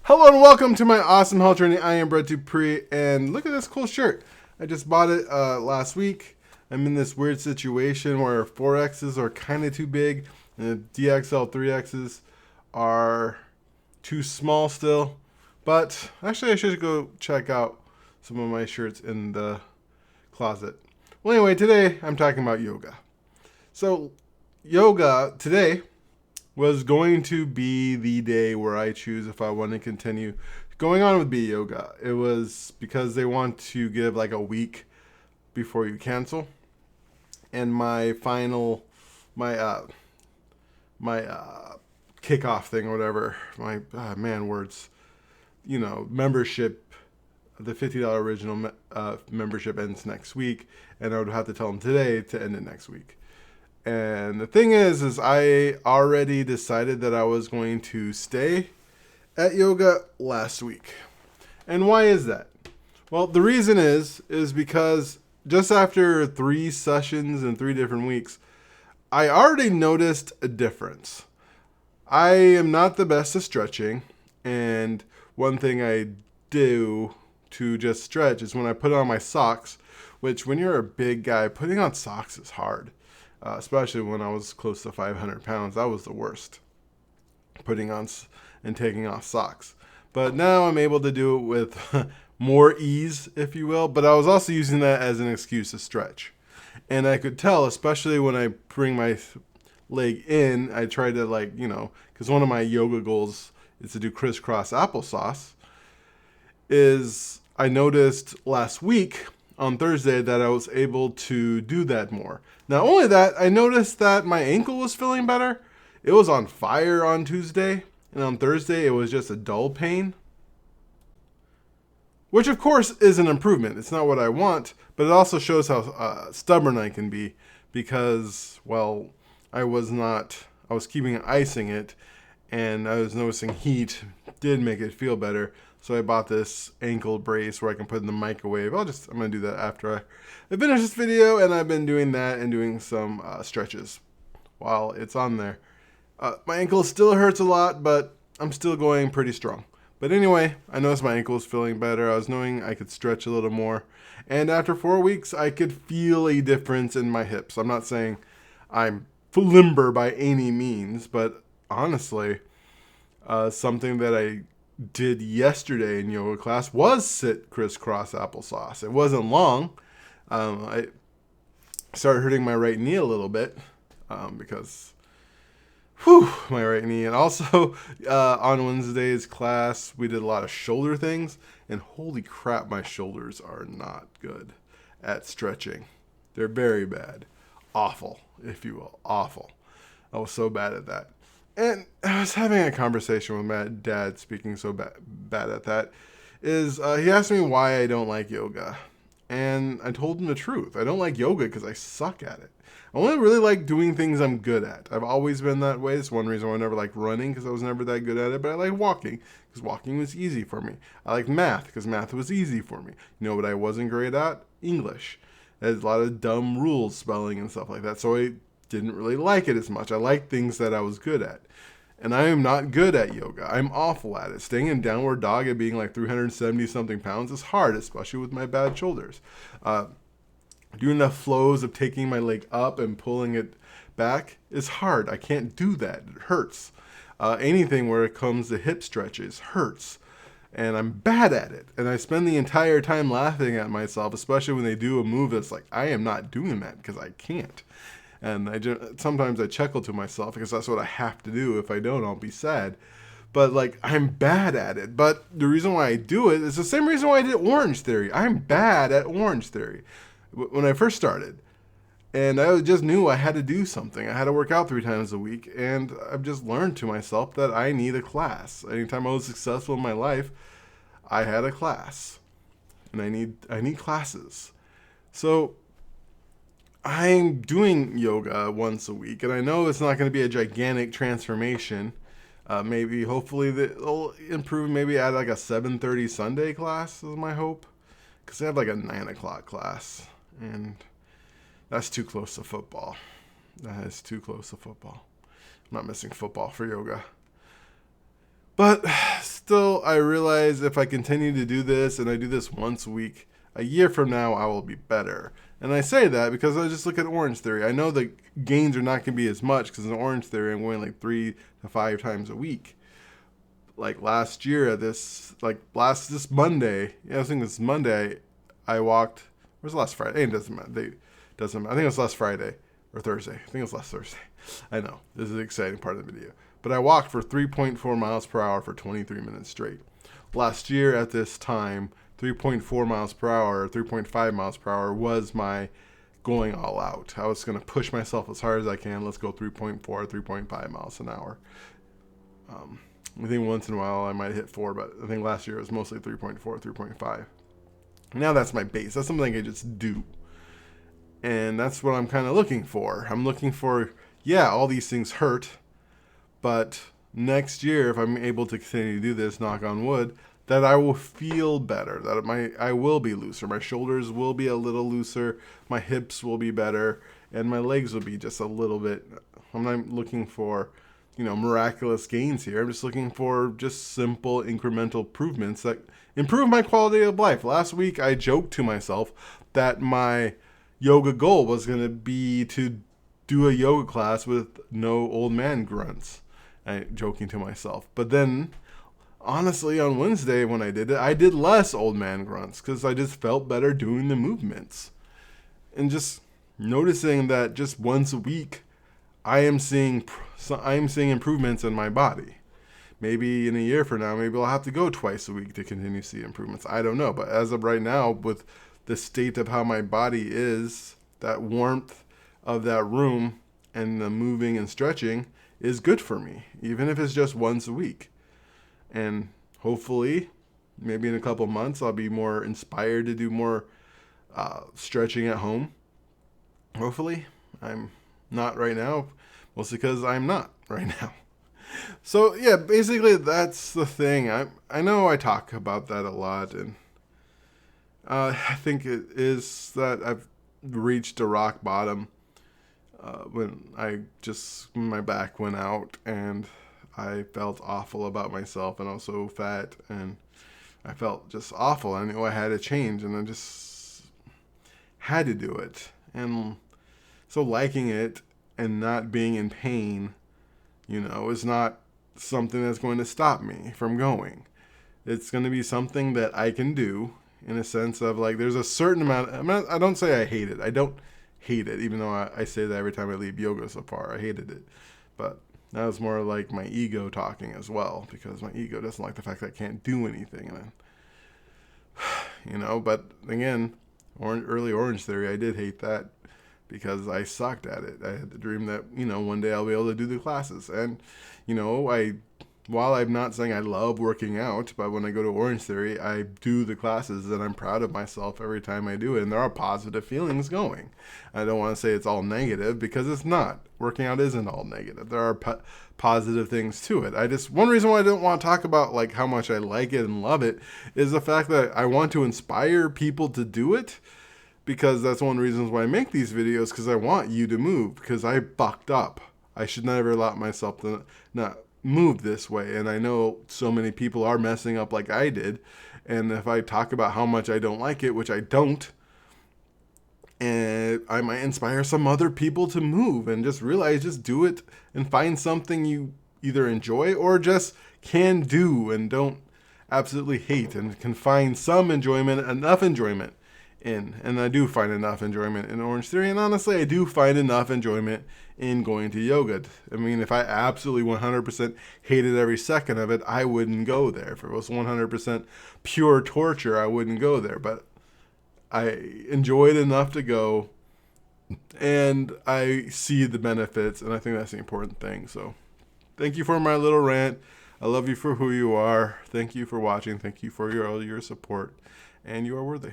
Hello and welcome to my awesome health journey. I am Brett Dupree, and look at this cool shirt. I just bought it last week. I'm in this weird situation where 4Xs are kind of too big, and the DXL 3Xs are too small still. But actually, I should go check out some of my shirts in the closet. Well, anyway, today I'm talking about yoga. So, yoga today was going to be the day where I choose if I want to continue going on with B yoga. It was because they want to give like a week before you cancel. And my final, my kickoff thing or whatever, my words, membership, the $50 original membership ends next week, and I would have to tell them today to end it next week. And the thing is I already decided that I was going to stay at yoga last week. And why is that? Well, the reason is because just after 3 sessions in 3 different weeks, I already noticed a difference. I am not the best at stretching, and one thing I do to just stretch is when I put on my socks, which when you're a big guy, putting on socks is hard. Especially when I was close to 500 pounds. That was the worst, putting on and taking off socks. But now I'm able to do it with more ease, if you will. But I was also using that as an excuse to stretch. And I could tell, especially when I bring my leg in, I try to because one of my yoga goals is to do crisscross applesauce, is I noticed last week on Thursday that I was able to do that more. Not only that, I noticed that my ankle was feeling better. It was on fire on Tuesday, and on Thursday it was just a dull pain. Which of course is an improvement. It's not what I want, but it also shows how stubborn I can be because, I was keeping icing it, and I was noticing heat did make it feel better. So I bought this ankle brace where I can put in the microwave. I'm going to do that after I finish this video, and I've been doing that and doing some stretches while it's on there. My ankle still hurts a lot, but I'm still going pretty strong. But anyway, I noticed my ankle was feeling better. I was knowing I could stretch a little more. And after 4 weeks, I could feel a difference in my hips. I'm not saying I'm limber by any means, but honestly, something that I did yesterday in yoga class was sit crisscross applesauce. It wasn't long. I started hurting my right knee a little bit because my right knee. And also on Wednesday's class, we did a lot of shoulder things, and holy crap, my shoulders are not good at stretching. They're very bad. Awful, if you will. Awful. I was so bad at that. And I was having a conversation with my dad, speaking so bad at that, he asked me why I don't like yoga. And I told him the truth. I don't like yoga because I suck at it. I only really like doing things I'm good at. I've always been that way. It's one reason why I never liked running, because I was never that good at it. But I like walking, because walking was easy for me. I like math, because math was easy for me. You know what I wasn't great at? English. There's a lot of dumb rules, spelling, and stuff like that. So I didn't really like it as much. I liked things that I was good at. And I am not good at yoga. I'm awful at it. Staying in downward dog at being like 370 something pounds is hard, especially with my bad shoulders. Doing the flows of taking my leg up and pulling it back is hard. I can't do that. It hurts. Anything where it comes to hip stretches hurts. And I'm bad at it. And I spend the entire time laughing at myself, especially when they do a move that's like, I am not doing that because I can't. And sometimes I chuckle to myself because that's what I have to do. If I don't, I'll be sad. But I'm bad at it. But the reason why I do it is the same reason why I did Orange Theory. I'm bad at Orange Theory when I first started. And I just knew I had to do something. I had to work out 3 times a week. And I've just learned to myself that I need a class. Anytime I was successful in my life, I had a class. And I need classes. So I'm doing yoga once a week, and I know it's not going to be a gigantic transformation. Hopefully, it'll improve. Maybe add like a 7:30 Sunday class is my hope, because I have like a 9 o'clock class, and that's too close to football. That is too close to football. I'm not missing football for yoga. But still, I realize if I continue to do this and I do this once a week, a year from now, I will be better. And I say that because I just look at Orange Theory. I know the gains are not going to be as much because in Orange Theory, I'm going like 3 to 5 times a week. Like last year at this Monday, I think this Monday, I walked, where's last Friday? It doesn't matter. I think it was last Friday or Thursday. I think it was last Thursday. I know, this is the exciting part of the video. But I walked for 3.4 miles per hour for 23 minutes straight. Last year at this time, 3.4 miles per hour, 3.5 miles per hour was my going all out. I was going to push myself as hard as I can. Let's go 3.4, 3.5 miles an hour. I think once in a while I might hit 4, but I think last year it was mostly 3.4, 3.5. Now that's my base. That's something I can just do. And that's what I'm kind of looking for. I'm looking for, yeah, all these things hurt, but next year, if I'm able to continue to do this, knock on wood, that I will feel better, that I will be looser. My shoulders will be a little looser, my hips will be better, and my legs will be just a little bit. I'm not looking for, miraculous gains here. I'm just looking for just simple incremental improvements that improve my quality of life. Last week, I joked to myself that my yoga goal was going to be to do a yoga class with no old man grunts. Joking to myself. But then, honestly, on Wednesday when I did it, I did less old man grunts because I just felt better doing the movements. And just noticing that just once a week, I am seeing improvements in my body. Maybe in a year from now, maybe I'll have to go twice a week to continue to see improvements. I don't know. But as of right now, with the state of how my body is, that warmth of that room and the moving and stretching is good for me, even if it's just once a week. And hopefully, maybe in a couple months, I'll be more inspired to do more stretching at home. Hopefully. I'm not right now, mostly because I'm not right now. So yeah, basically that's the thing. I know I talk about that a lot, and I think it is that I've reached a rock bottom when my back went out and I felt awful about myself, and I was so fat and I felt just awful. I knew I had to change, and I just had to do it. And so liking it and not being in pain, is not something that's going to stop me from going. It's going to be something that I can do in a sense of like, there's a certain amount. I don't say I hate it. I don't hate it, even though I say that every time I leave yoga so far. I hated it. But that was more like my ego talking as well, because my ego doesn't like the fact that I can't do anything. And but again, early Orange Theory, I did hate that because I sucked at it. I had the dream that, one day I'll be able to do the classes. And, while I'm not saying I love working out, but when I go to Orange Theory, I do the classes and I'm proud of myself every time I do it. And there are positive feelings going. I don't want to say it's all negative, because it's not. Working out isn't all negative. There are positive things to it. One reason why I don't want to talk about like how much I like it and love it is the fact that I want to inspire people to do it. Because that's one of the reasons why I make these videos, because I want you to move, because I fucked up. I should never allow myself to not move this way. And I know so many people are messing up like I did. And if I talk about how much I don't like it, which I don't, and I might inspire some other people to move and just realize, just do it and find something you either enjoy or just can do and don't absolutely hate, and can find some enjoyment, enough enjoyment in. And I do find enough enjoyment in Orange Theory, and honestly, I do find enough enjoyment in going to yoga. I mean, if I absolutely 100% hated every second of it, I wouldn't go there. If it was 100% pure torture, I wouldn't go there. But I enjoyed enough to go, and I see the benefits, and I think that's the important thing. So thank you for my little rant. I love you for who you are. Thank you for watching. Thank you for all your support, and you are worthy.